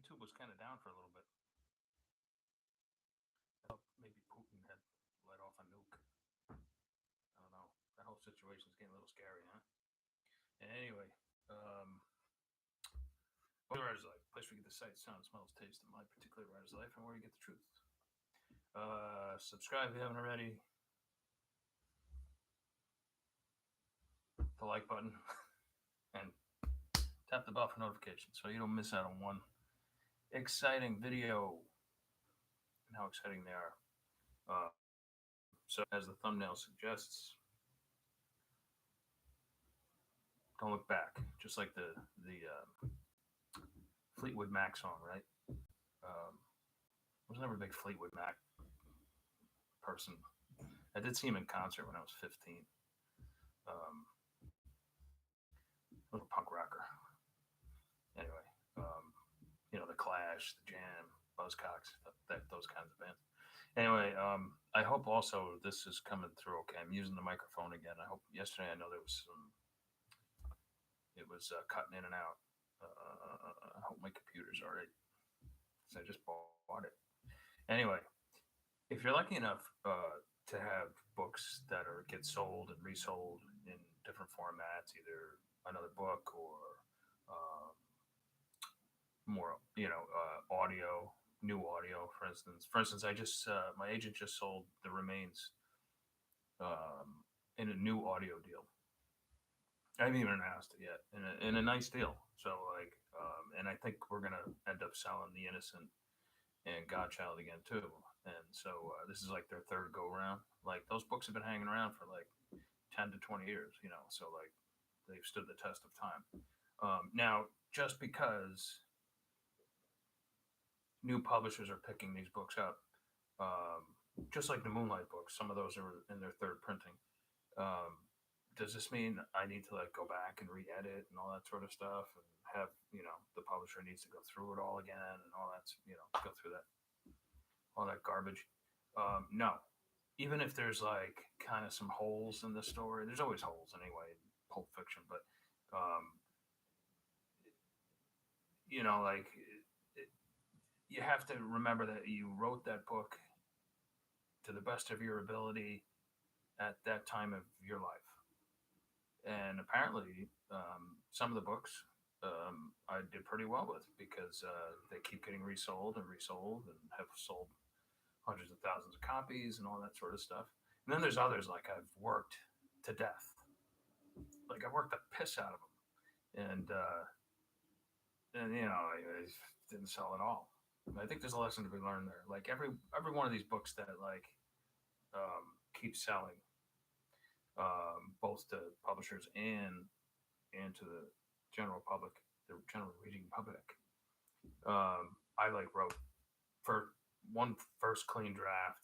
YouTube was kind of down for a little bit. I thought maybe Putin had let off a nuke. I don't know. That whole situation is getting a little scary, huh? And anyway, the writer's life, place where you get the sight, sound, smells, taste of my particular writer's life, and where you get the truth. Subscribe if you haven't already. The like button and tap the bell for notifications so you don't miss out on one exciting video and how exciting they are. So as the thumbnail suggests, don't look back, just like the Fleetwood Mac song, right? I was never a big Fleetwood Mac person. I did see him in concert when I was 15. Little punk rocker. Anyway, the Clash, the Jam, Buzzcocks, those kinds of bands. Anyway, I hope also this is coming through okay. I'm using the microphone again. I hope yesterday I know there was it was cutting in and out. I hope my computer's all right. So I just bought it. Anyway, if you're lucky enough to have books that get sold and resold in different formats, either another book or more, audio, new audio, for instance. I just my agent just sold The Remains in a new audio deal. I haven't even announced it yet, in a nice deal. So and I think we're gonna end up selling The Innocent and Godchild again too. And so this is like their third go round. Like those books have been hanging around for like 10 to 20 years, so like they've stood the test of time. Now, just because new publishers are picking these books up, just like the Moonlight books, some of those are in their third printing. Does this mean I need to go back and re-edit and all that sort of stuff, and have the publisher needs to go through it all again and all that, go through all that garbage? No. Even if there's kind of some holes in the story, there's always holes anyway in Pulp Fiction, but you have to remember that you wrote that book to the best of your ability at that time of your life. And apparently, some of the books I did pretty well with, because they keep getting resold and have sold hundreds of thousands of copies and all that sort of stuff. And then there's others I've worked to death. I worked the piss out of them, and I didn't sell at all. I think there's a lesson to be learned there. Every one of these books that keeps selling, both to publishers and to the general public, the general reading public. I wrote for one first clean draft,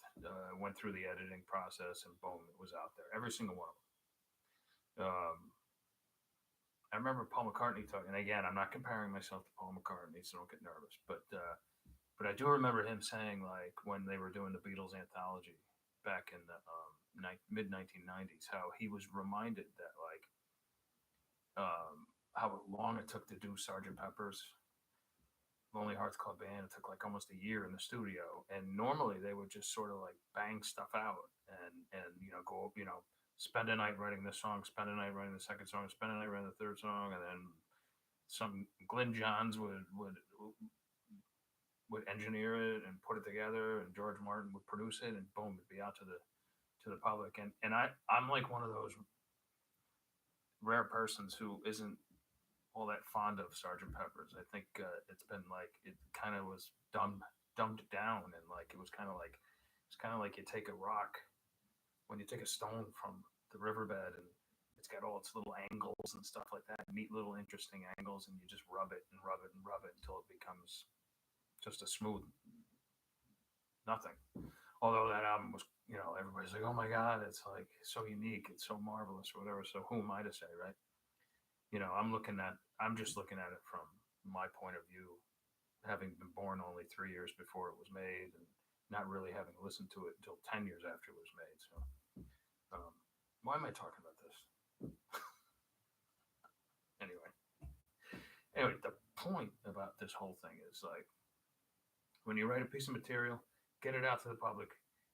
went through the editing process, and boom, it was out there. Every single one of them. I remember Paul McCartney talking, and again, I'm not comparing myself to Paul McCartney, so don't get nervous. But I do remember him saying, when they were doing the Beatles anthology back in the mid 1990s, how he was reminded that how long it took to do Sgt. Pepper's Lonely Hearts Club Band. It took almost a year in the studio, and normally they would just sort of bang stuff out and go spend a night writing this song, spend a night writing the second song, spend a night writing the third song, and then some Glenn Johns would engineer it and put it together, and George Martin would produce it, and boom, it'd be out to the public. And I'm one of those rare persons who isn't all that fond of Sgt. Pepper's. I think it's been it kind of was dumbed down, and it was kind of like you take a rock, when you take a stone from the riverbed, and it's got all its little angles and stuff like that, neat little interesting angles, and you just rub it and rub it and rub it until it becomes just a smooth nothing. Although that album was, everybody's like, oh my God, it's so unique, it's so marvelous, or whatever. So who am I to say, right? I'm just looking at it from my point of view, having been born only 3 years before it was made, and not really having listened to it until 10 years after it was made. So why am I talking about this? Anyway, the point about this whole thing is like when you write a piece of material, get it out to the public,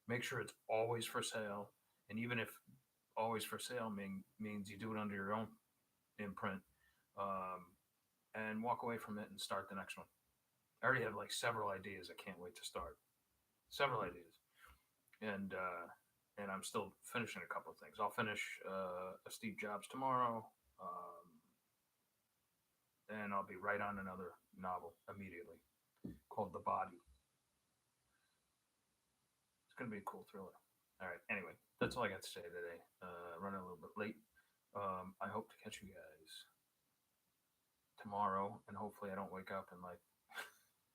make sure it's always for sale, and even if always for sale means you do it under your own imprint, um, and walk away from it and start the next one. I already have like several ideas. I can't wait to start several ideas, and I'm still finishing a couple of things. I'll finish a Steve Jobs tomorrow, and I'll be right on another novel immediately called The Body. It's gonna be a cool thriller. All right. Anyway, that's all I got to say today. Running a little bit late. I hope to catch you guys tomorrow, and hopefully I don't wake up and like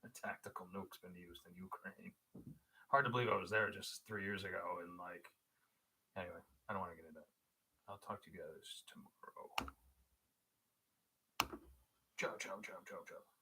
a tactical nuke's been used in Ukraine. Hard to believe I was there just 3 years ago, and like, anyway, I don't want to get into that. I'll talk to you guys tomorrow. Ciao, ciao, ciao, ciao, ciao.